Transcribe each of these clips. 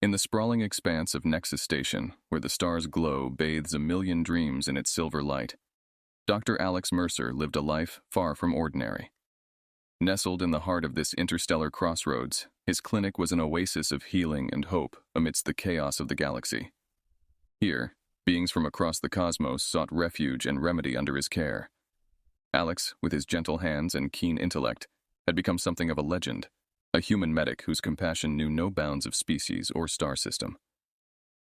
In the sprawling expanse of Nexus Station, where the star's glow bathes a million dreams in its silver light, Dr. Alex Mercer lived a life far from ordinary. Nestled in the heart of this interstellar crossroads, his clinic was an oasis of healing and hope amidst the chaos of the galaxy. Here, beings from across the cosmos sought refuge and remedy under his care. Alex, with his gentle hands and keen intellect, had become something of a legend, a human medic whose compassion knew no bounds of species or star system.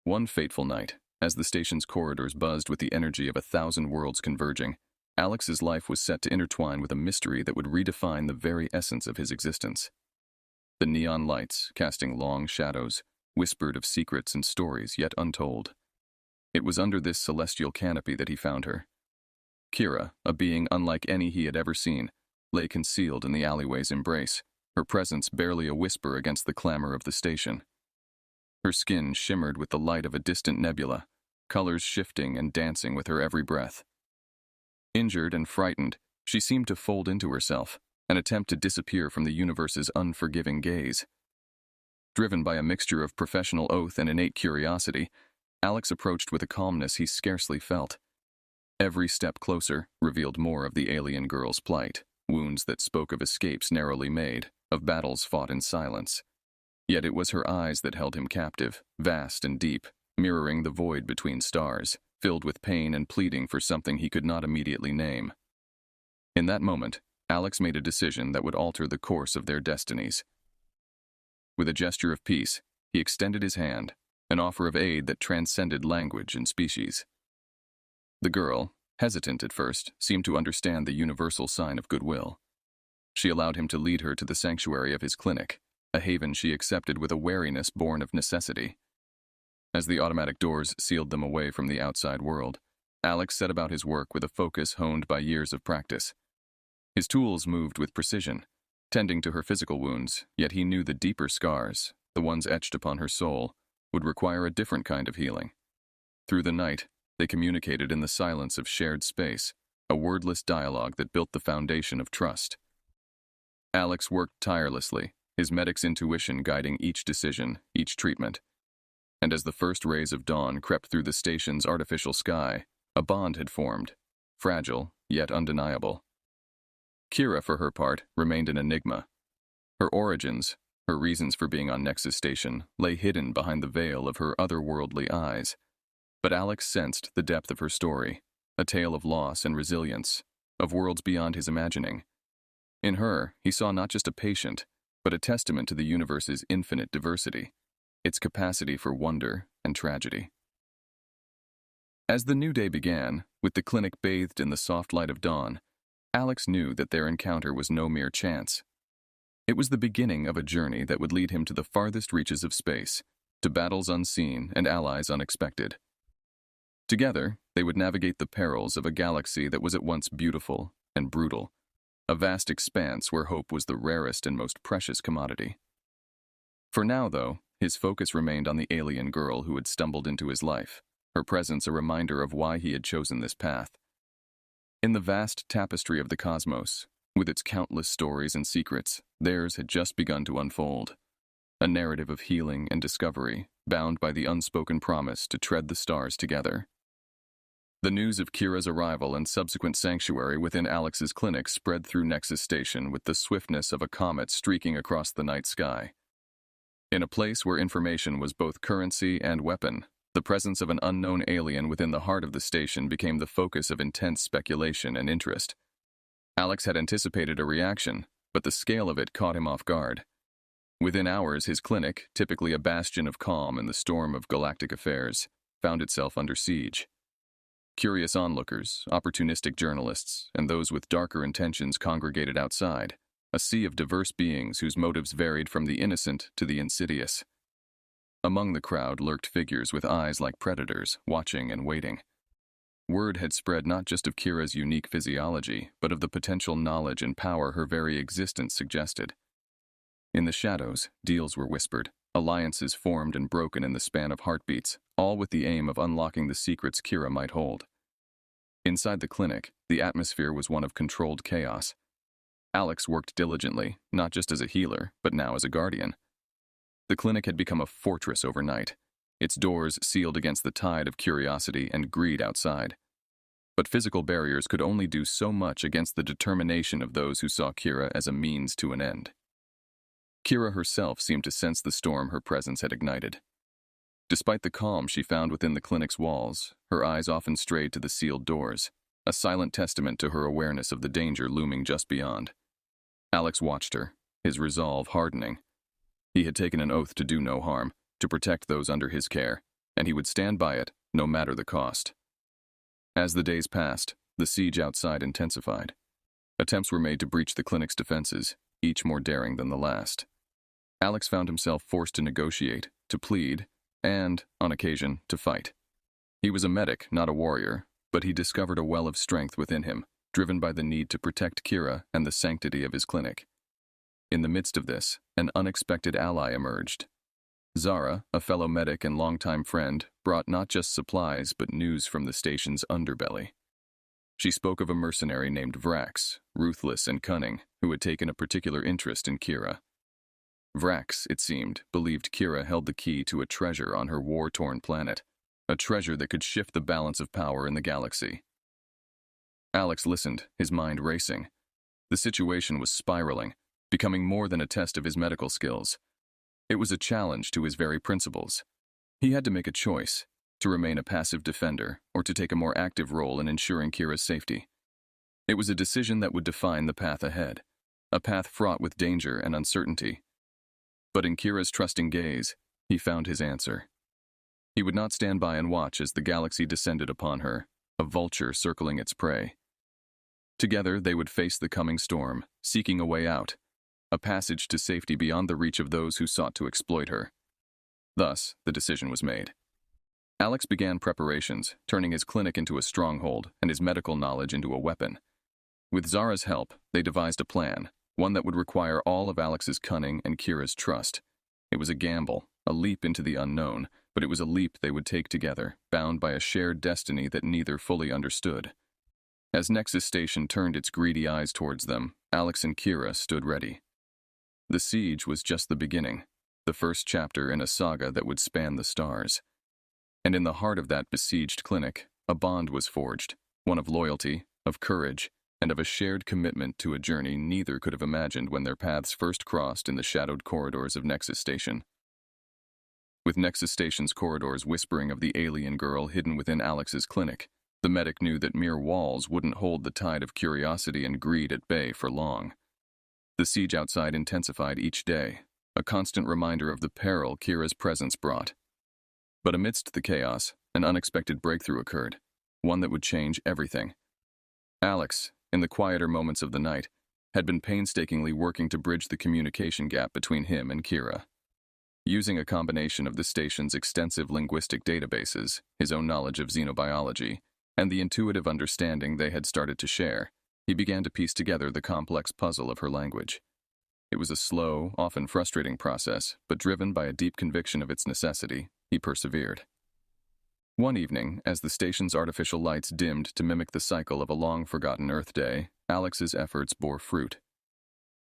One fateful night, as the station's corridors buzzed with the energy of 1,000 worlds converging, Alex's life was set to intertwine with a mystery that would redefine the very essence of his existence. The neon lights, casting long shadows, whispered of secrets and stories yet untold. It was under this celestial canopy that he found her. Kira, a being unlike any he had ever seen, lay concealed in the alleyway's embrace, her presence barely a whisper against the clamor of the station. Her skin shimmered with the light of a distant nebula, colors shifting and dancing with her every breath. Injured and frightened, she seemed to fold into herself, an attempt to disappear from the universe's unforgiving gaze. Driven by a mixture of professional oath and innate curiosity, Alex approached with a calmness he scarcely felt. Every step closer revealed more of the alien girl's plight, wounds that spoke of escapes narrowly made, of battles fought in silence. Yet it was her eyes that held him captive, vast and deep, mirroring the void between stars, filled with pain and pleading for something he could not immediately name. In that moment, Alex made a decision that would alter the course of their destinies. With a gesture of peace, he extended his hand, an offer of aid that transcended language and species. The girl, hesitant at first, seemed to understand the universal sign of goodwill. She allowed him to lead her to the sanctuary of his clinic, a haven she accepted with a wariness born of necessity. As the automatic doors sealed them away from the outside world, Alex set about his work with a focus honed by years of practice. His tools moved with precision, tending to her physical wounds, yet he knew the deeper scars, the ones etched upon her soul, would require a different kind of healing. Through the night, they communicated in the silence of shared space, a wordless dialogue that built the foundation of trust. Alex worked tirelessly, his medic's intuition guiding each decision, each treatment. And as the first rays of dawn crept through the station's artificial sky, a bond had formed, fragile yet undeniable. Kira, for her part, remained an enigma. Her origins, her reasons for being on Nexus Station, lay hidden behind the veil of her otherworldly eyes. But Alex sensed the depth of her story, a tale of loss and resilience, of worlds beyond his imagining. In her, he saw not just a patient, but a testament to the universe's infinite diversity, its capacity for wonder and tragedy. As the new day began, with the clinic bathed in the soft light of dawn, Alex knew that their encounter was no mere chance. It was the beginning of a journey that would lead him to the farthest reaches of space, to battles unseen and allies unexpected. Together, they would navigate the perils of a galaxy that was at once beautiful and brutal, a vast expanse where hope was the rarest and most precious commodity. For now, though, his focus remained on the alien girl who had stumbled into his life, her presence a reminder of why he had chosen this path. In the vast tapestry of the cosmos, with its countless stories and secrets, theirs had just begun to unfold. A narrative of healing and discovery, bound by the unspoken promise to tread the stars together. The news of Kira's arrival and subsequent sanctuary within Alex's clinic spread through Nexus Station with the swiftness of a comet streaking across the night sky. In a place where information was both currency and weapon, the presence of an unknown alien within the heart of the station became the focus of intense speculation and interest. Alex had anticipated a reaction, but the scale of it caught him off guard. Within hours, his clinic, typically a bastion of calm in the storm of galactic affairs, found itself under siege. Curious onlookers, opportunistic journalists, and those with darker intentions congregated outside, a sea of diverse beings whose motives varied from the innocent to the insidious. Among the crowd lurked figures with eyes like predators, watching and waiting. Word had spread not just of Kira's unique physiology, but of the potential knowledge and power her very existence suggested. In the shadows, deals were whispered, alliances formed and broken in the span of heartbeats, all with the aim of unlocking the secrets Kira might hold. Inside the clinic, the atmosphere was one of controlled chaos. Alex worked diligently, not just as a healer, but now as a guardian. The clinic had become a fortress overnight, its doors sealed against the tide of curiosity and greed outside. But physical barriers could only do so much against the determination of those who saw Kira as a means to an end. Kira herself seemed to sense the storm her presence had ignited. Despite the calm she found within the clinic's walls, her eyes often strayed to the sealed doors, a silent testament to her awareness of the danger looming just beyond. Alex watched her, his resolve hardening. He had taken an oath to do no harm, to protect those under his care, and he would stand by it, no matter the cost. As the days passed, the siege outside intensified. Attempts were made to breach the clinic's defenses, each more daring than the last. Alex found himself forced to negotiate, to plead, and, on occasion, to fight. He was a medic, not a warrior, but he discovered a well of strength within him, driven by the need to protect Kira and the sanctity of his clinic. In the midst of this, an unexpected ally emerged. Zara, a fellow medic and longtime friend, brought not just supplies but news from the station's underbelly. She spoke of a mercenary named Vrax, ruthless and cunning, who had taken a particular interest in Kira. Vrax, it seemed, believed Kira held the key to a treasure on her war-torn planet, a treasure that could shift the balance of power in the galaxy. Alex listened, his mind racing. The situation was spiraling, becoming more than a test of his medical skills. It was a challenge to his very principles. He had to make a choice, to remain a passive defender or to take a more active role in ensuring Kira's safety. It was a decision that would define the path ahead, a path fraught with danger and uncertainty. But in Kira's trusting gaze, he found his answer. He would not stand by and watch as the galaxy descended upon her, a vulture circling its prey. Together they would face the coming storm, seeking a way out, a passage to safety beyond the reach of those who sought to exploit her. Thus, the decision was made. Alex began preparations, turning his clinic into a stronghold and his medical knowledge into a weapon. With Zara's help, they devised a plan, one that would require all of Alex's cunning and Kira's trust. It was a gamble, a leap into the unknown, but it was a leap they would take together, bound by a shared destiny that neither fully understood. As Nexus Station turned its greedy eyes towards them, Alex and Kira stood ready. The siege was just the beginning, the first chapter in a saga that would span the stars. And in the heart of that besieged clinic, a bond was forged, one of loyalty, of courage, and of a shared commitment to a journey neither could have imagined when their paths first crossed in the shadowed corridors of Nexus Station. With Nexus Station's corridors whispering of the alien girl hidden within Alex's clinic, the medic knew that mere walls wouldn't hold the tide of curiosity and greed at bay for long. The siege outside intensified each day, a constant reminder of the peril Kira's presence brought. But amidst the chaos, an unexpected breakthrough occurred, one that would change everything. Alex, in the quieter moments of the night, had been painstakingly working to bridge the communication gap between him and Kira. Using a combination of the station's extensive linguistic databases, his own knowledge of xenobiology, and the intuitive understanding they had started to share, he began to piece together the complex puzzle of her language. It was a slow, often frustrating process, but driven by a deep conviction of its necessity, he persevered. One evening, as the station's artificial lights dimmed to mimic the cycle of a long-forgotten Earth day, Alex's efforts bore fruit.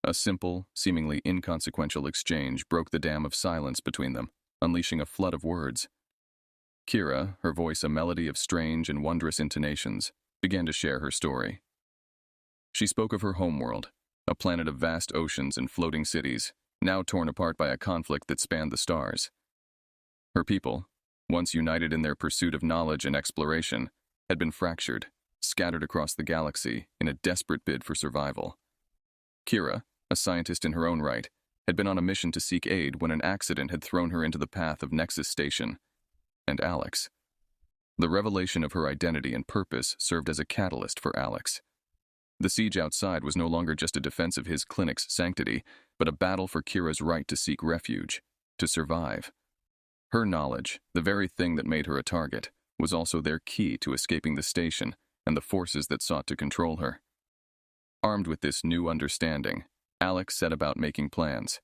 A simple, seemingly inconsequential exchange broke the dam of silence between them, unleashing a flood of words. Kira, her voice a melody of strange and wondrous intonations, began to share her story. She spoke of her homeworld, a planet of vast oceans and floating cities, now torn apart by a conflict that spanned the stars. Her people, once united in their pursuit of knowledge and exploration, had been fractured, scattered across the galaxy in a desperate bid for survival. Kira, a scientist in her own right, had been on a mission to seek aid when an accident had thrown her into the path of Nexus Station. And Alex. The revelation of her identity and purpose served as a catalyst for Alex. The siege outside was no longer just a defense of his clinic's sanctity, but a battle for Kira's right to seek refuge, to survive. Her knowledge, the very thing that made her a target, was also their key to escaping the station and the forces that sought to control her. Armed with this new understanding, Alex set about making plans.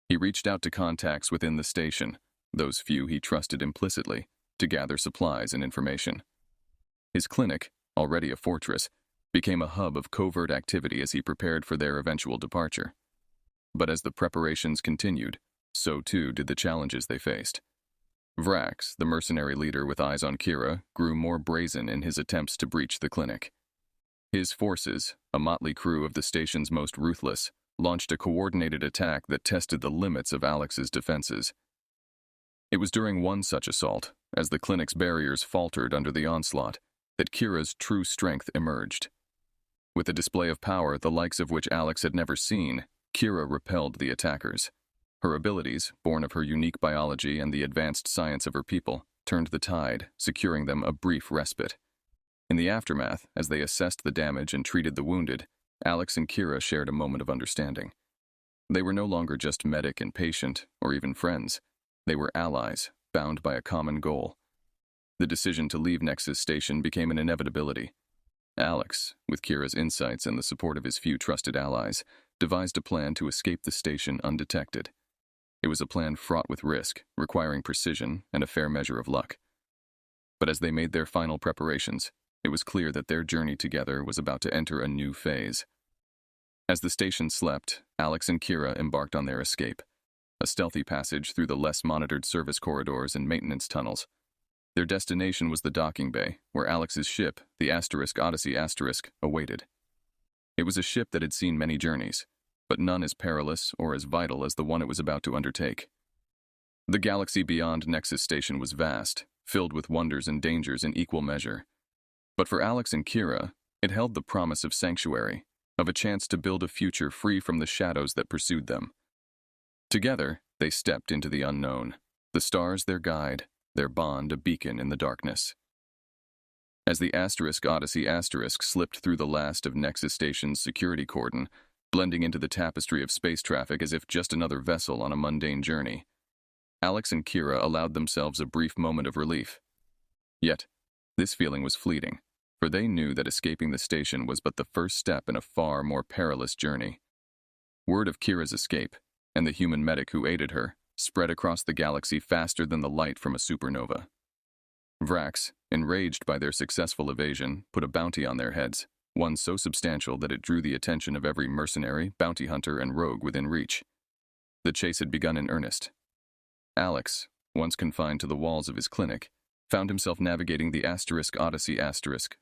He reached out to contacts within the station, those few he trusted implicitly, to gather supplies and information. His clinic, already a fortress, became a hub of covert activity as he prepared for their eventual departure. But as the preparations continued, so too did the challenges they faced. Vrax, the mercenary leader with eyes on Kira, grew more brazen in his attempts to breach the clinic. His forces, a motley crew of the station's most ruthless, launched a coordinated attack that tested the limits of Alex's defenses. It was during one such assault, as the clinic's barriers faltered under the onslaught, that Kira's true strength emerged. With a display of power the likes of which Alex had never seen, Kira repelled the attackers. Her abilities, born of her unique biology and the advanced science of her people, turned the tide, securing them a brief respite. In the aftermath, as they assessed the damage and treated the wounded, Alex and Kira shared a moment of understanding. They were no longer just medic and patient, or even friends. They were allies, bound by a common goal. The decision to leave Nexus Station became an inevitability. Alex, with Kira's insights and the support of his few trusted allies, devised a plan to escape the station undetected. It was a plan fraught with risk, requiring precision and a fair measure of luck. But as they made their final preparations, it was clear that their journey together was about to enter a new phase. As the station slept, Alex and Kira embarked on their escape, a stealthy passage through the less monitored service corridors and maintenance tunnels. Their destination was the docking bay, where Alex's ship, the Odyssey awaited. It was a ship that had seen many journeys, but none as perilous or as vital as the one it was about to undertake. The galaxy beyond Nexus Station was vast, filled with wonders and dangers in equal measure. But for Alex and Kira, it held the promise of sanctuary, of a chance to build a future free from the shadows that pursued them. Together, they stepped into the unknown, the stars their guide, their bond a beacon in the darkness. As the Odyssey slipped through the last of Nexus Station's security cordon, blending into the tapestry of space traffic as if just another vessel on a mundane journey, Alex and Kira allowed themselves a brief moment of relief. Yet, this feeling was fleeting, for they knew that escaping the station was but the first step in a far more perilous journey. Word of Kira's escape, and the human medic who aided her, spread across the galaxy faster than the light from a supernova. Vrax, enraged by their successful evasion, put a bounty on their heads, one so substantial that it drew the attention of every mercenary, bounty hunter, and rogue within reach. The chase had begun in earnest. Alex, once confined to the walls of his clinic, found himself navigating the Odyssey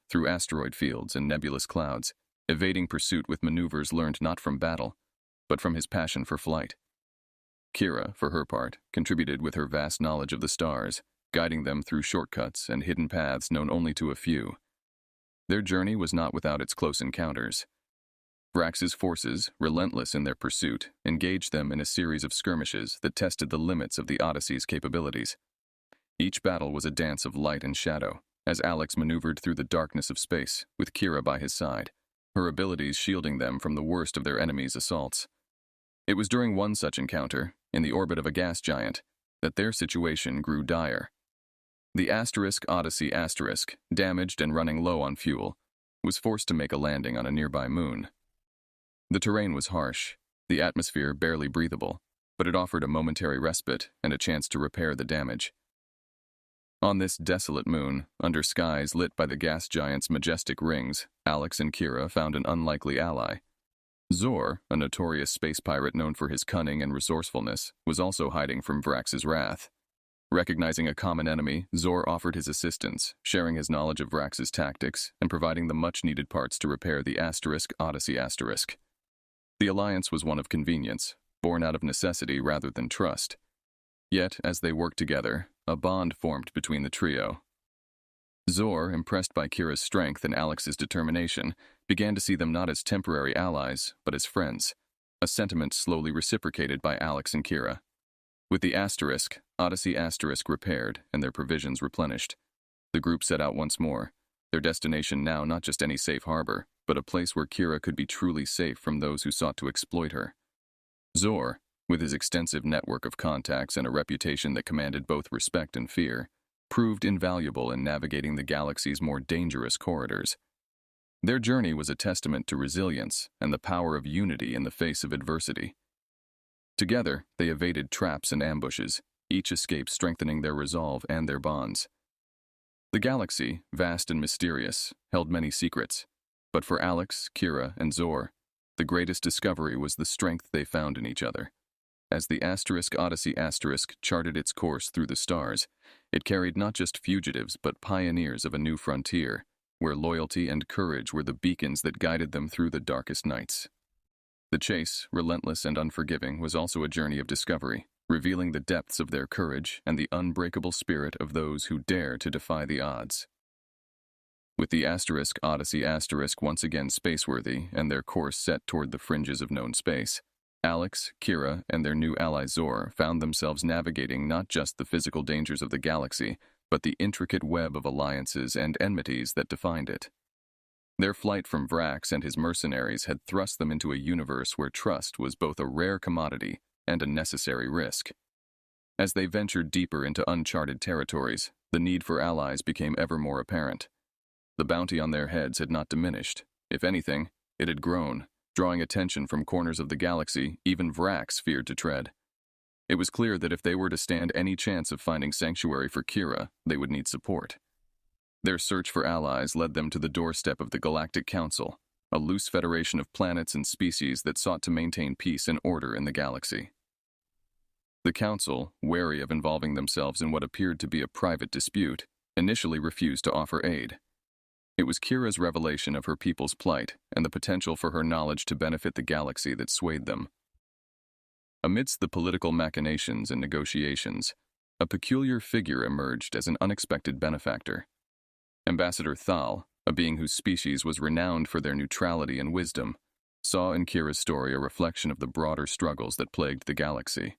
through asteroid fields and nebulous clouds, evading pursuit with maneuvers learned not from battle, but from his passion for flight. Kira, for her part, contributed with her vast knowledge of the stars, guiding them through shortcuts and hidden paths known only to a few. Their journey was not without its close encounters. Vrax's forces, relentless in their pursuit, engaged them in a series of skirmishes that tested the limits of the Odyssey's capabilities. Each battle was a dance of light and shadow, as Alex maneuvered through the darkness of space, with Kira by his side, her abilities shielding them from the worst of their enemies' assaults. It was during one such encounter, in the orbit of a gas giant, that their situation grew dire. The Odyssey, damaged and running low on fuel, was forced to make a landing on a nearby moon. The terrain was harsh, the atmosphere barely breathable, but it offered a momentary respite and a chance to repair the damage. On this desolate moon, under skies lit by the gas giant's majestic rings, Alex and Kira found an unlikely ally. Zor, a notorious space pirate known for his cunning and resourcefulness, was also hiding from Vrax's wrath. Recognizing a common enemy, Zor offered his assistance, sharing his knowledge of Vrax's tactics and providing the much-needed parts to repair the Odyssey. The alliance was one of convenience, born out of necessity rather than trust. Yet, as they worked together, a bond formed between the trio. Zor, impressed by Kira's strength and Alex's determination, began to see them not as temporary allies, but as friends, a sentiment slowly reciprocated by Alex and Kira. With the Odyssey repaired and their provisions replenished, the group set out once more, their destination now not just any safe harbor, but a place where Kira could be truly safe from those who sought to exploit her. Zor, with his extensive network of contacts and a reputation that commanded both respect and fear, proved invaluable in navigating the galaxy's more dangerous corridors. Their journey was a testament to resilience and the power of unity in the face of adversity. Together, they evaded traps and ambushes, each escape strengthening their resolve and their bonds. The galaxy, vast and mysterious, held many secrets, but for Alex, Kira, and Zor, the greatest discovery was the strength they found in each other. as the Odyssey charted its course through the stars, it carried not just fugitives but pioneers of a new frontier, where loyalty and courage were the beacons that guided them through the darkest nights. The chase, relentless and unforgiving, was also a journey of discovery, revealing the depths of their courage and the unbreakable spirit of those who dare to defy the odds. With the Odyssey once again spaceworthy and their course set toward the fringes of known space, Alex, Kira, and their new ally Zor found themselves navigating not just the physical dangers of the galaxy, but the intricate web of alliances and enmities that defined it. Their flight from Vrax and his mercenaries had thrust them into a universe where trust was both a rare commodity and a necessary risk. As they ventured deeper into uncharted territories, the need for allies became ever more apparent. The bounty on their heads had not diminished. If anything, it had grown, drawing attention from corners of the galaxy even Vrax feared to tread. It was clear that if they were to stand any chance of finding sanctuary for Kira, they would need support. Their search for allies led them to the doorstep of the Galactic Council, a loose federation of planets and species that sought to maintain peace and order in the galaxy. The Council, wary of involving themselves in what appeared to be a private dispute, initially refused to offer aid. It was Kira's revelation of her people's plight and the potential for her knowledge to benefit the galaxy that swayed them. Amidst the political machinations and negotiations, a peculiar figure emerged as an unexpected benefactor. Ambassador Thal, a being whose species was renowned for their neutrality and wisdom, saw in Kira's story a reflection of the broader struggles that plagued the galaxy.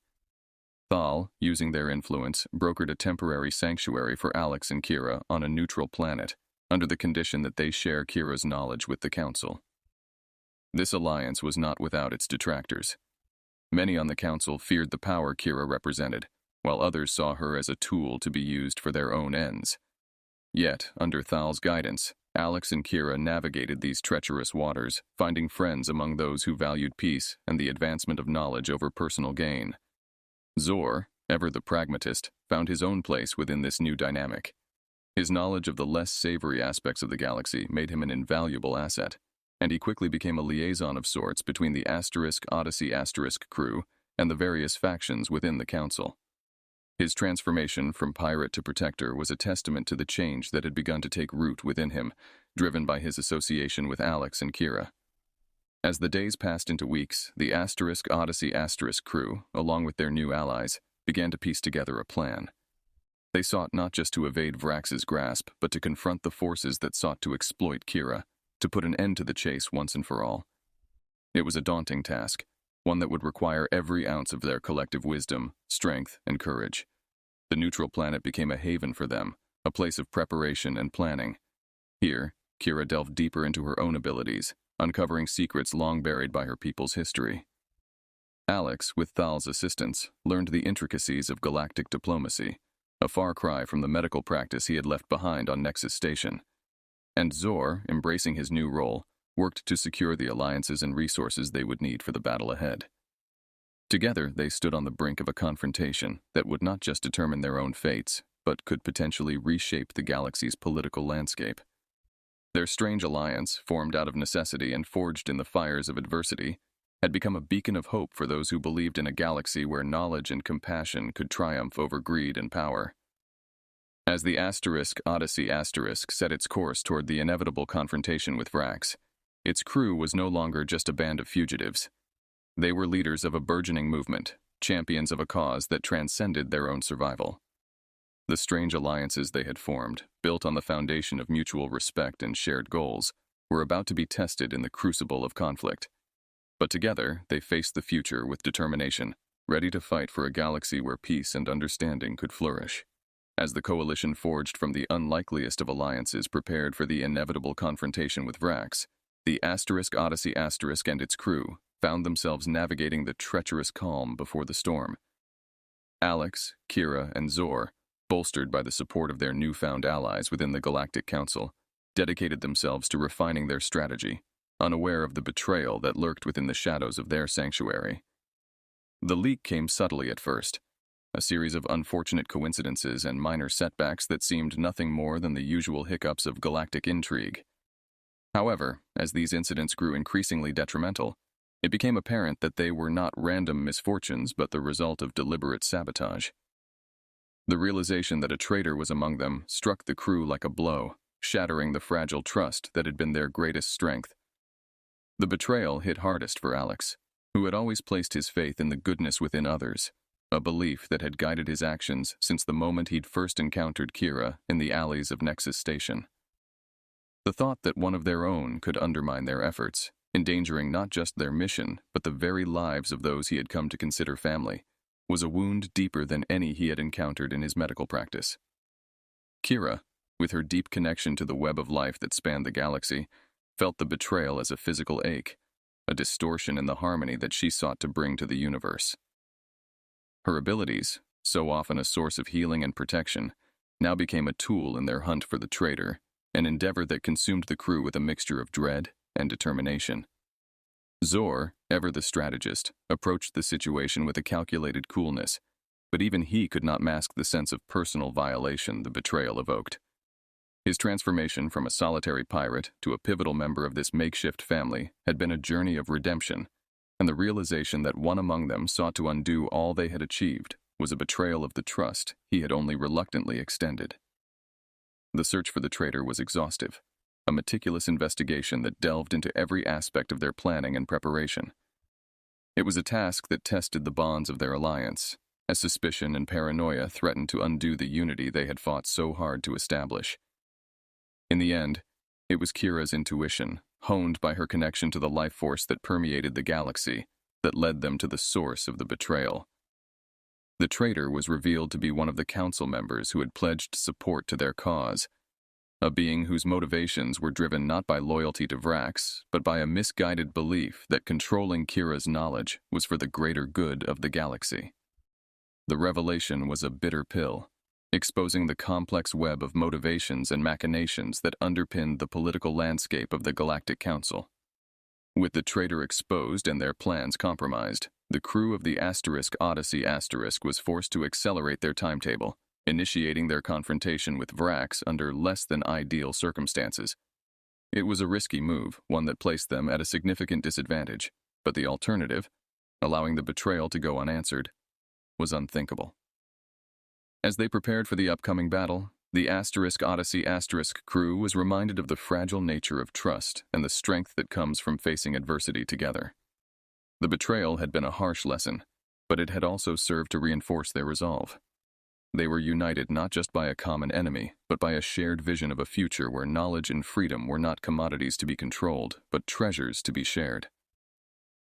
Thal, using their influence, brokered a temporary sanctuary for Alex and Kira on a neutral planet, under the condition that they share Kira's knowledge with the Council. This alliance was not without its detractors. Many on the Council feared the power Kira represented, while others saw her as a tool to be used for their own ends. Yet, under Thal's guidance, Alex and Kira navigated these treacherous waters, finding friends among those who valued peace and the advancement of knowledge over personal gain. Zor, ever the pragmatist, found his own place within this new dynamic. His knowledge of the less savory aspects of the galaxy made him an invaluable asset, and he quickly became a liaison of sorts between the Odyssey crew and the various factions within the Council. His transformation from pirate to protector was a testament to the change that had begun to take root within him, driven by his association with Alex and Kira. As the days passed into weeks, the Odyssey crew, along with their new allies, began to piece together a plan. They sought not just to evade Vrax's grasp, but to confront the forces that sought to exploit Kira, to put an end to the chase once and for all. It was a daunting task, one that would require every ounce of their collective wisdom, strength, and courage. The neutral planet became a haven for them, a place of preparation and planning. Here, Kira delved deeper into her own abilities, uncovering secrets long buried by her people's history. Alex, with Thal's assistance, learned the intricacies of galactic diplomacy, a far cry from the medical practice he had left behind on Nexus Station. And Zor, embracing his new role, worked to secure the alliances and resources they would need for the battle ahead. Together, they stood on the brink of a confrontation that would not just determine their own fates, but could potentially reshape the galaxy's political landscape. Their strange alliance, formed out of necessity and forged in the fires of adversity, had become a beacon of hope for those who believed in a galaxy where knowledge and compassion could triumph over greed and power. As the Odyssey set its course toward the inevitable confrontation with Vrax, its crew was no longer just a band of fugitives. They were leaders of a burgeoning movement, champions of a cause that transcended their own survival. The strange alliances they had formed, built on the foundation of mutual respect and shared goals, were about to be tested in the crucible of conflict. But together, they faced the future with determination, ready to fight for a galaxy where peace and understanding could flourish. As the coalition forged from the unlikeliest of alliances prepared for the inevitable confrontation with Vrax, the Odyssey and its crew found themselves navigating the treacherous calm before the storm. Alex, Kira, and Zor, bolstered by the support of their newfound allies within the Galactic Council, dedicated themselves to refining their strategy, unaware of the betrayal that lurked within the shadows of their sanctuary. The leak came subtly at first, a series of unfortunate coincidences and minor setbacks that seemed nothing more than the usual hiccups of galactic intrigue. However, as these incidents grew increasingly detrimental, It became apparent that they were not random misfortunes but the result of deliberate sabotage. The realization that a traitor was among them struck the crew like a blow, shattering the fragile trust that had been their greatest strength. The betrayal hit hardest for Alex, who had always placed his faith in the goodness within others, a belief that had guided his actions since the moment he'd first encountered Kira in the alleys of Nexus Station. The thought that one of their own could undermine their efforts, endangering not just their mission but the very lives of those he had come to consider family, was a wound deeper than any he had encountered in his medical practice. Kira, with her deep connection to the web of life that spanned the galaxy, felt the betrayal as a physical ache, a distortion in the harmony that she sought to bring to the universe. Her abilities, so often a source of healing and protection, now became a tool in their hunt for the traitor, an endeavor that consumed the crew with a mixture of dread and determination. Zor, ever the strategist, approached the situation with a calculated coolness, but even he could not mask the sense of personal violation the betrayal evoked. His transformation from a solitary pirate to a pivotal member of this makeshift family had been a journey of redemption, and the realization that one among them sought to undo all they had achieved was a betrayal of the trust he had only reluctantly extended. The search for the traitor was exhaustive, a meticulous investigation that delved into every aspect of their planning and preparation. It was a task that tested the bonds of their alliance, as suspicion and paranoia threatened to undo the unity they had fought so hard to establish. In the end, it was Kira's intuition, honed by her connection to the life force that permeated the galaxy, that led them to the source of the betrayal. The traitor was revealed to be one of the council members who had pledged support to their cause, a being whose motivations were driven not by loyalty to Vrax, but by a misguided belief that controlling Kira's knowledge was for the greater good of the galaxy. The revelation was a bitter pill, exposing the complex web of motivations and machinations that underpinned the political landscape of the Galactic Council. With the traitor exposed and their plans compromised, the crew of the Odyssey was forced to accelerate their timetable, initiating their confrontation with Vrax under less than ideal circumstances. It was a risky move, one that placed them at a significant disadvantage, but the alternative, allowing the betrayal to go unanswered, was unthinkable. As they prepared for the upcoming battle, the Odyssey crew was reminded of the fragile nature of trust and the strength that comes from facing adversity together. The betrayal had been a harsh lesson, but it had also served to reinforce their resolve. They were united not just by a common enemy, but by a shared vision of a future where knowledge and freedom were not commodities to be controlled, but treasures to be shared.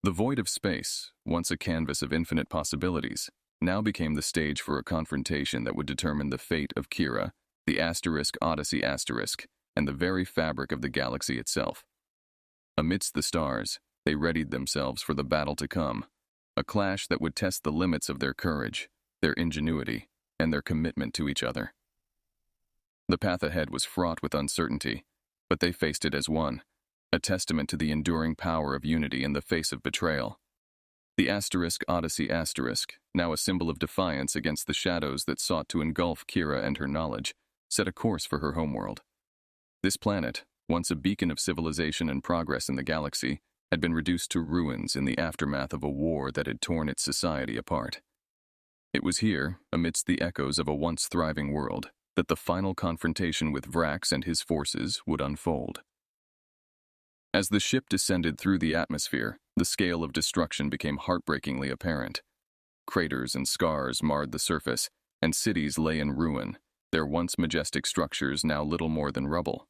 The void of space, once a canvas of infinite possibilities, now became the stage for a confrontation that would determine the fate of Kira, the Odyssey, and the very fabric of the galaxy itself. Amidst the stars, they readied themselves for the battle to come, a clash that would test the limits of their courage, their ingenuity, and their commitment to each other. The path ahead was fraught with uncertainty, but they faced it as one, a testament to the enduring power of unity in the face of betrayal. The Odyssey, now a symbol of defiance against the shadows that sought to engulf Kira and her knowledge, set a course for her homeworld. This planet, once a beacon of civilization and progress in the galaxy, had been reduced to ruins in the aftermath of a war that had torn its society apart. It was here, amidst the echoes of a once thriving world, that the final confrontation with Vrax and his forces would unfold. As the ship descended through the atmosphere, the scale of destruction became heartbreakingly apparent. Craters and scars marred the surface, and cities lay in ruin, their once majestic structures now little more than rubble.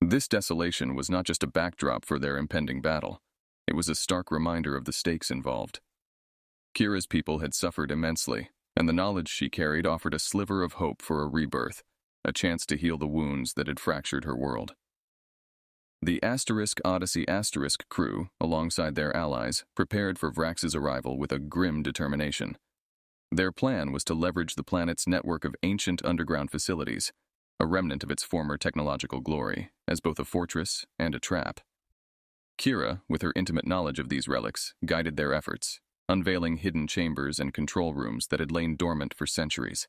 This desolation was not just a backdrop for their impending battle. It was a stark reminder of the stakes involved. Kira's people had suffered immensely, and the knowledge she carried offered a sliver of hope for a rebirth, a chance to heal the wounds that had fractured her world. The Odyssey crew, alongside their allies, prepared for Vrax's arrival with a grim determination. Their plan was to leverage the planet's network of ancient underground facilities, a remnant of its former technological glory, as both a fortress and a trap. Kira, with her intimate knowledge of these relics, guided their efforts, unveiling hidden chambers and control rooms that had lain dormant for centuries.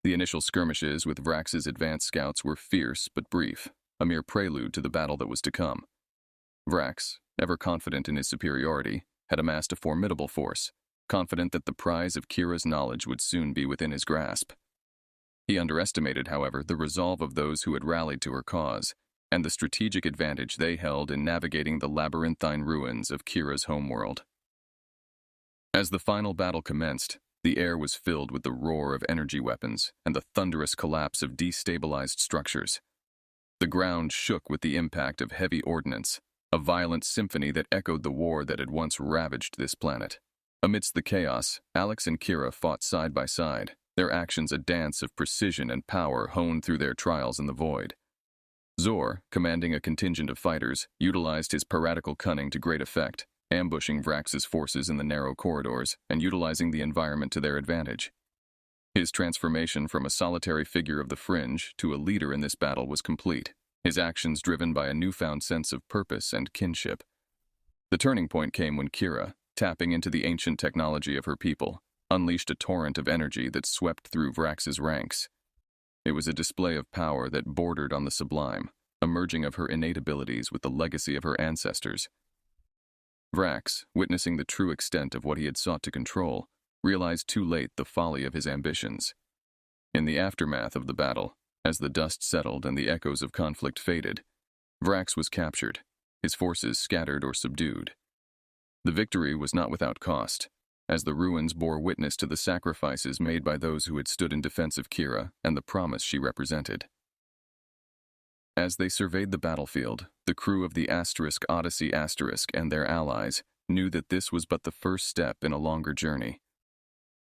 The initial skirmishes with Vrax's advanced scouts were fierce but brief, a mere prelude to the battle that was to come. Vrax, ever confident in his superiority, had amassed a formidable force, confident that the prize of Kira's knowledge would soon be within his grasp. He underestimated, however, the resolve of those who had rallied to her cause, and the strategic advantage they held in navigating the labyrinthine ruins of Kira's homeworld. As the final battle commenced, the air was filled with the roar of energy weapons and the thunderous collapse of destabilized structures. The ground shook with the impact of heavy ordnance, a violent symphony that echoed the war that had once ravaged this planet. Amidst the chaos, Alex and Kira fought side by side, their actions a dance of precision and power honed through their trials in the void. Zor, commanding a contingent of fighters, utilized his piratical cunning to great effect, ambushing Vrax's forces in the narrow corridors and utilizing the environment to their advantage. His transformation from a solitary figure of the fringe to a leader in this battle was complete, his actions driven by a newfound sense of purpose and kinship. The turning point came when Kira, tapping into the ancient technology of her people, unleashed a torrent of energy that swept through Vrax's ranks. It was a display of power that bordered on the sublime, a merging of her innate abilities with the legacy of her ancestors. Vrax, witnessing the true extent of what he had sought to control, realized too late the folly of his ambitions. In the aftermath of the battle, as the dust settled and the echoes of conflict faded, Vrax was captured, his forces scattered or subdued. The victory was not without cost, as the ruins bore witness to the sacrifices made by those who had stood in defense of Kira and the promise she represented. As they surveyed the battlefield, the crew of the Odyssey and their allies knew that this was but the first step in a longer journey.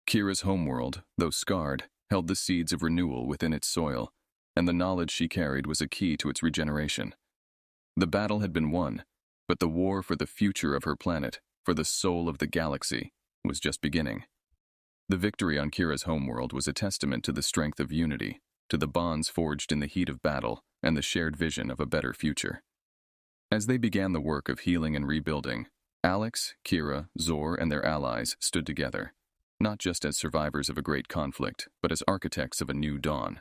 Kira's homeworld, though scarred, held the seeds of renewal within its soil, and the knowledge she carried was a key to its regeneration. The battle had been won, but the war for the future of her planet, for the soul of the galaxy, was just beginning. The victory on Kira's homeworld was a testament to the strength of unity, to the bonds forged in the heat of battle, and the shared vision of a better future. As they began the work of healing and rebuilding, Alex, Kira, Zor, and their allies stood together, not just as survivors of a great conflict, but as architects of a new dawn.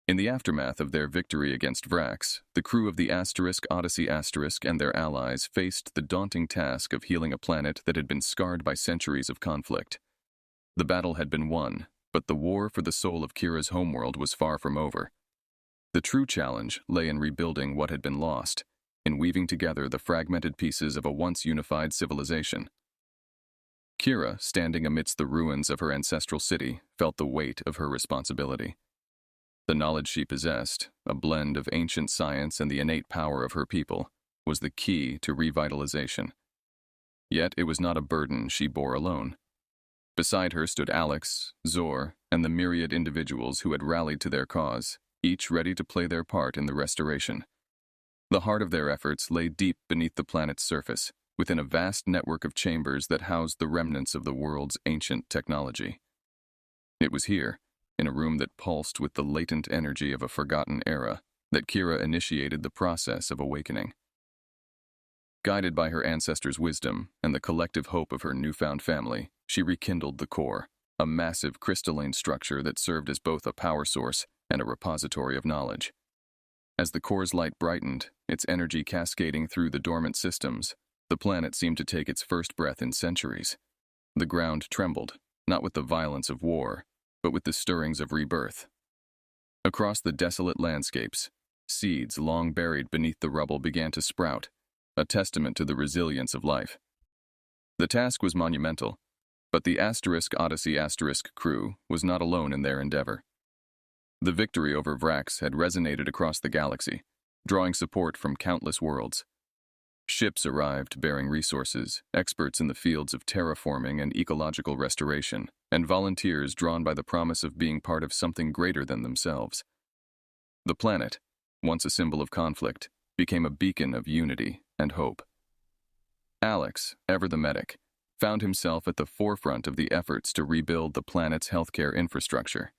In the aftermath of their victory against Vrax, the crew of the Odyssey and their allies faced the daunting task of healing a planet that had been scarred by centuries of conflict. The battle had been won, but the war for the soul of Kira's homeworld was far from over. The true challenge lay in rebuilding what had been lost, in weaving together the fragmented pieces of a once unified civilization. Kira, standing amidst the ruins of her ancestral city, felt the weight of her responsibility. The knowledge she possessed, a blend of ancient science and the innate power of her people, was the key to revitalization. Yet it was not a burden she bore alone. Beside her stood Alex, Zor, and the myriad individuals who had rallied to their cause, each ready to play their part in the restoration. The heart of their efforts lay deep beneath the planet's surface, within a vast network of chambers that housed the remnants of the world's ancient technology. It was here, in a room that pulsed with the latent energy of a forgotten era, that Kira initiated the process of awakening. Guided by her ancestors' wisdom and the collective hope of her newfound family, she rekindled the core, a massive crystalline structure that served as both a power source and a repository of knowledge. As the core's light brightened, its energy cascading through the dormant systems, the planet seemed to take its first breath in centuries. The ground trembled, not with the violence of war, but with the stirrings of rebirth. Across the desolate landscapes, seeds long buried beneath the rubble began to sprout, a testament to the resilience of life. The task was monumental, but the Odyssey crew was not alone in their endeavor. The victory over Vrax had resonated across the galaxy, drawing support from countless worlds. Ships arrived bearing resources, experts in the fields of terraforming and ecological restoration, and volunteers drawn by the promise of being part of something greater than themselves. The planet, once a symbol of conflict, became a beacon of unity and hope. Alex, ever the medic, found himself at the forefront of the efforts to rebuild the planet's healthcare infrastructure.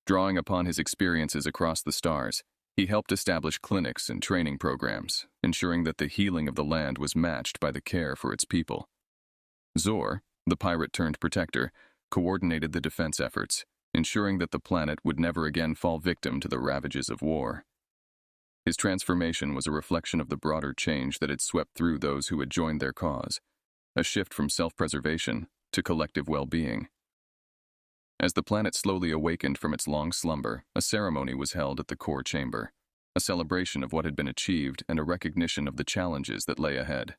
Drawing upon his experiences across the stars, he helped establish clinics and training programs, ensuring that the healing of the land was matched by the care for its people. Zor, the pirate-turned-protector, coordinated the defense efforts, ensuring that the planet would never again fall victim to the ravages of war. His transformation was a reflection of the broader change that had swept through those who had joined their cause, a shift from self-preservation to collective well-being. As the planet slowly awakened from its long slumber, a ceremony was held at the core chamber, a celebration of what had been achieved and a recognition of the challenges that lay ahead.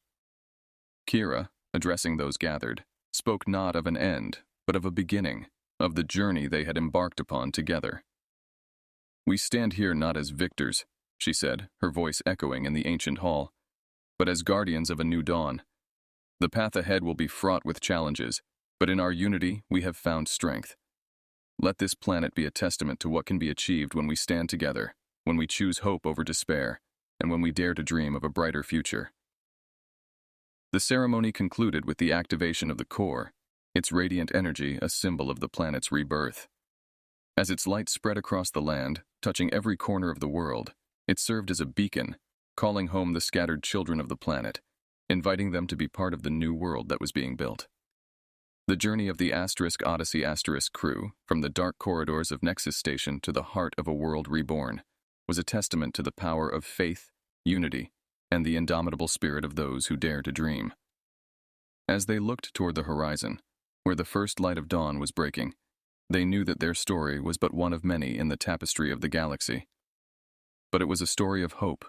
Kira, addressing those gathered, spoke not of an end, but of a beginning, of the journey they had embarked upon together. "We stand here not as victors," she said, her voice echoing in the ancient hall, "but as guardians of a new dawn. The path ahead will be fraught with challenges, but in our unity we have found strength. Let this planet be a testament to what can be achieved when we stand together, when we choose hope over despair, and when we dare to dream of a brighter future." The ceremony concluded with the activation of the core, its radiant energy a symbol of the planet's rebirth. As its light spread across the land, touching every corner of the world, it served as a beacon, calling home the scattered children of the planet, inviting them to be part of the new world that was being built. The journey of the *Odyssey* crew, from the dark corridors of Nexus Station to the heart of a world reborn, was a testament to the power of faith, unity, and the indomitable spirit of those who dare to dream. As they looked toward the horizon, where the first light of dawn was breaking, they knew that their story was but one of many in the tapestry of the galaxy. But it was a story of hope,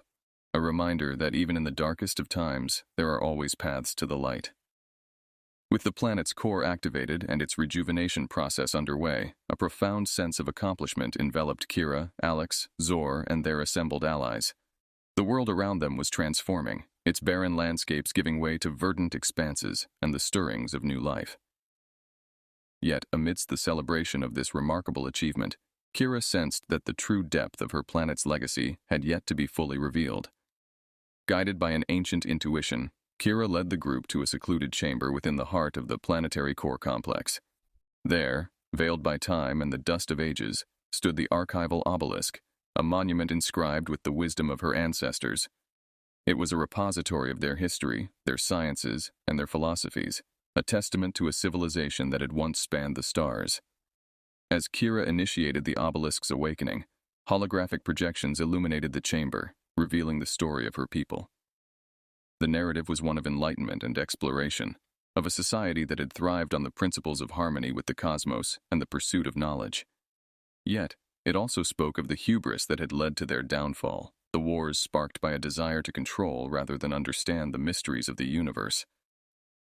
a reminder that even in the darkest of times, there are always paths to the light. With the planet's core activated and its rejuvenation process underway, a profound sense of accomplishment enveloped Kira, Alex, Zor, and their assembled allies. The world around them was transforming, its barren landscapes giving way to verdant expanses and the stirrings of new life. Yet, amidst the celebration of this remarkable achievement, Kira sensed that the true depth of her planet's legacy had yet to be fully revealed. Guided by an ancient intuition, Kira led the group to a secluded chamber within the heart of the planetary core complex. There, veiled by time and the dust of ages, stood the archival obelisk, a monument inscribed with the wisdom of her ancestors. It was a repository of their history, their sciences, and their philosophies, a testament to a civilization that had once spanned the stars. As Kira initiated the obelisk's awakening, holographic projections illuminated the chamber, revealing the story of her people. The narrative was one of enlightenment and exploration, of a society that had thrived on the principles of harmony with the cosmos and the pursuit of knowledge. Yet, it also spoke of the hubris that had led to their downfall, the wars sparked by a desire to control rather than understand the mysteries of the universe.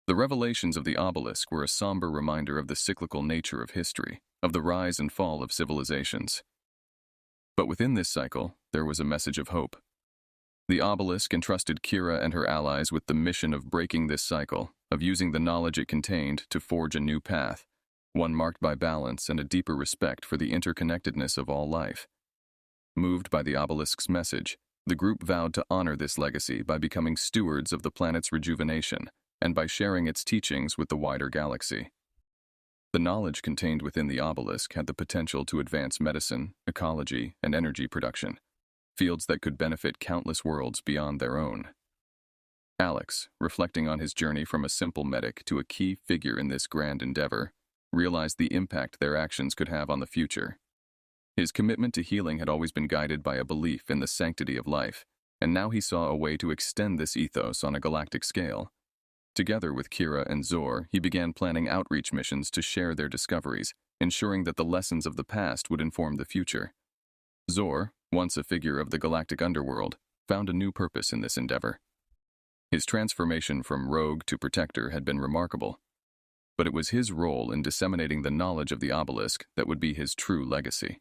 The revelations of the obelisk were a somber reminder of the cyclical nature of history, of the rise and fall of civilizations. But within this cycle, there was a message of hope. The obelisk entrusted Kira and her allies with the mission of breaking this cycle, of using the knowledge it contained to forge a new path, one marked by balance and a deeper respect for the interconnectedness of all life. Moved by the obelisk's message, the group vowed to honor this legacy by becoming stewards of the planet's rejuvenation and by sharing its teachings with the wider galaxy. The knowledge contained within the obelisk had the potential to advance medicine, ecology, and energy production, fields that could benefit countless worlds beyond their own. Alex, reflecting on his journey from a simple medic to a key figure in this grand endeavor, realized the impact their actions could have on the future. His commitment to healing had always been guided by a belief in the sanctity of life, and now he saw a way to extend this ethos on a galactic scale. Together with Kira and Zor, he began planning outreach missions to share their discoveries, ensuring that the lessons of the past would inform the future. Zor, once a figure of the galactic underworld, found a new purpose in this endeavor. His transformation from rogue to protector had been remarkable, but it was his role in disseminating the knowledge of the obelisk that would be his true legacy.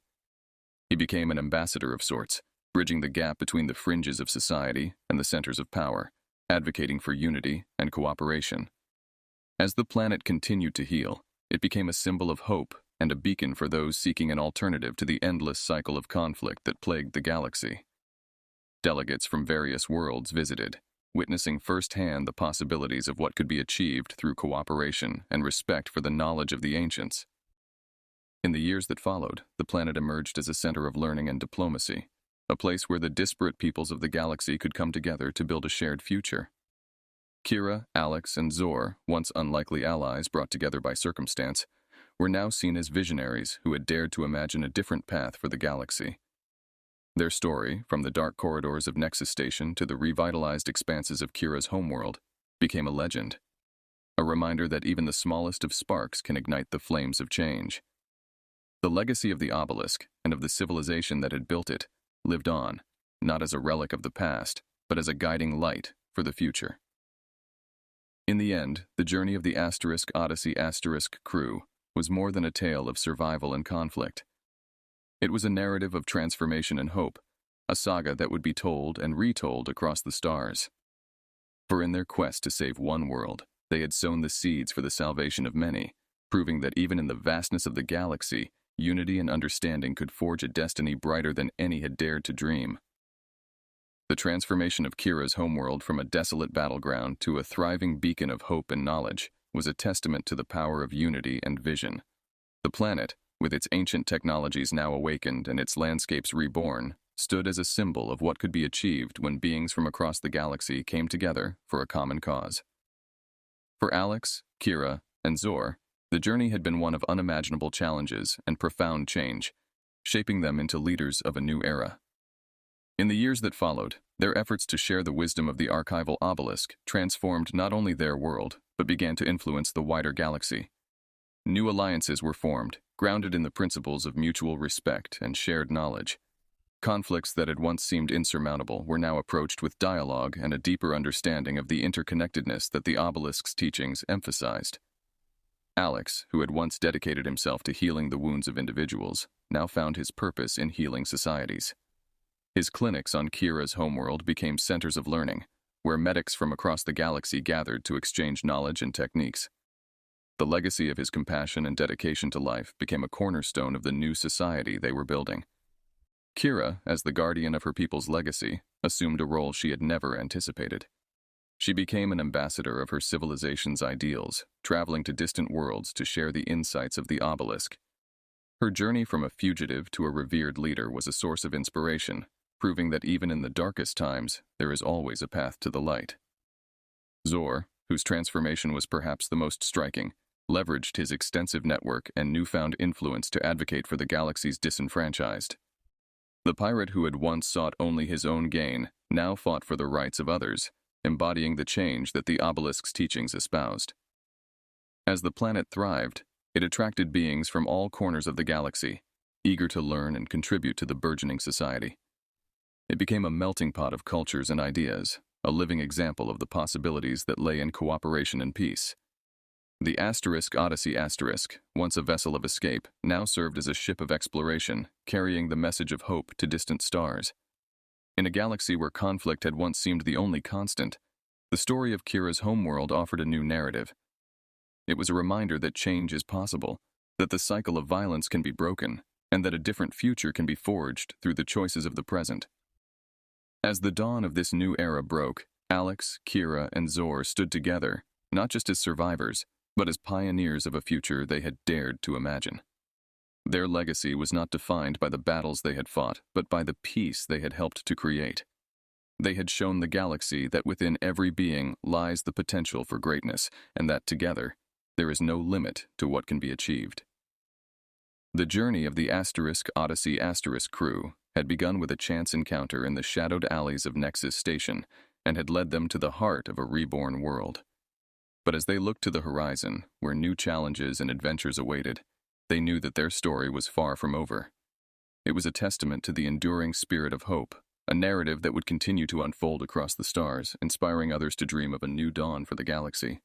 He became an ambassador of sorts, bridging the gap between the fringes of society and the centers of power, advocating for unity and cooperation. As the planet continued to heal, it became a symbol of hope and a beacon for those seeking an alternative to the endless cycle of conflict that plagued the galaxy. Delegates from various worlds visited, witnessing firsthand the possibilities of what could be achieved through cooperation and respect for the knowledge of the ancients. In the years that followed, the planet emerged as a center of learning and diplomacy, a place where the disparate peoples of the galaxy could come together to build a shared future. Kira, Alex, and Zor, once unlikely allies brought together by circumstance, were now seen as visionaries who had dared to imagine a different path for the galaxy. Their story, from the dark corridors of Nexus Station to the revitalized expanses of Kira's homeworld, became a legend. A reminder that even the smallest of sparks can ignite the flames of change. The legacy of the obelisk and of the civilization that had built it lived on, not as a relic of the past, but as a guiding light for the future. In the end, the journey of the Odyssey crew was more than a tale of survival and conflict. It was a narrative of transformation and hope, a saga that would be told and retold across the stars. For in their quest to save one world, they had sown the seeds for the salvation of many, proving that even in the vastness of the galaxy, unity and understanding could forge a destiny brighter than any had dared to dream. The transformation of Kira's homeworld from a desolate battleground to a thriving beacon of hope and knowledge was a testament to the power of unity and vision. The planet, with its ancient technologies now awakened and its landscapes reborn, stood as a symbol of what could be achieved when beings from across the galaxy came together for a common cause. For Alex, Kira, and Zor, the journey had been one of unimaginable challenges and profound change, shaping them into leaders of a new era. In the years that followed, their efforts to share the wisdom of the archival obelisk transformed not only their world, but began to influence the wider galaxy. New alliances were formed, grounded in the principles of mutual respect and shared knowledge. Conflicts that had once seemed insurmountable were now approached with dialogue and a deeper understanding of the interconnectedness that the obelisk's teachings emphasized. Alex, who had once dedicated himself to healing the wounds of individuals, now found his purpose in healing societies. His clinics on Kira's homeworld became centers of learning, where medics from across the galaxy gathered to exchange knowledge and techniques. The legacy of his compassion and dedication to life became a cornerstone of the new society they were building. Kira, as the guardian of her people's legacy, assumed a role she had never anticipated. She became an ambassador of her civilization's ideals, traveling to distant worlds to share the insights of the obelisk. Her journey from a fugitive to a revered leader was a source of inspiration, proving that even in the darkest times, there is always a path to the light. Zor, whose transformation was perhaps the most striking, leveraged his extensive network and newfound influence to advocate for the galaxy's disenfranchised. The pirate who had once sought only his own gain now fought for the rights of others, embodying the change that the obelisk's teachings espoused. As the planet thrived, it attracted beings from all corners of the galaxy, eager to learn and contribute to the burgeoning society. It became a melting pot of cultures and ideas, a living example of the possibilities that lay in cooperation and peace. The Odyssey, once a vessel of escape, now served as a ship of exploration, carrying the message of hope to distant stars. In a galaxy where conflict had once seemed the only constant, the story of Kira's homeworld offered a new narrative. It was a reminder that change is possible, that the cycle of violence can be broken, and that a different future can be forged through the choices of the present. As the dawn of this new era broke, Alex, Kira, and Zor stood together, not just as survivors, but as pioneers of a future they had dared to imagine. Their legacy was not defined by the battles they had fought, but by the peace they had helped to create. They had shown the galaxy that within every being lies the potential for greatness, and that together, there is no limit to what can be achieved. The journey of the Odyssey crew had begun with a chance encounter in the shadowed alleys of Nexus Station, and had led them to the heart of a reborn world. But as they looked to the horizon, where new challenges and adventures awaited, they knew that their story was far from over. It was a testament to the enduring spirit of hope, a narrative that would continue to unfold across the stars, inspiring others to dream of a new dawn for the galaxy.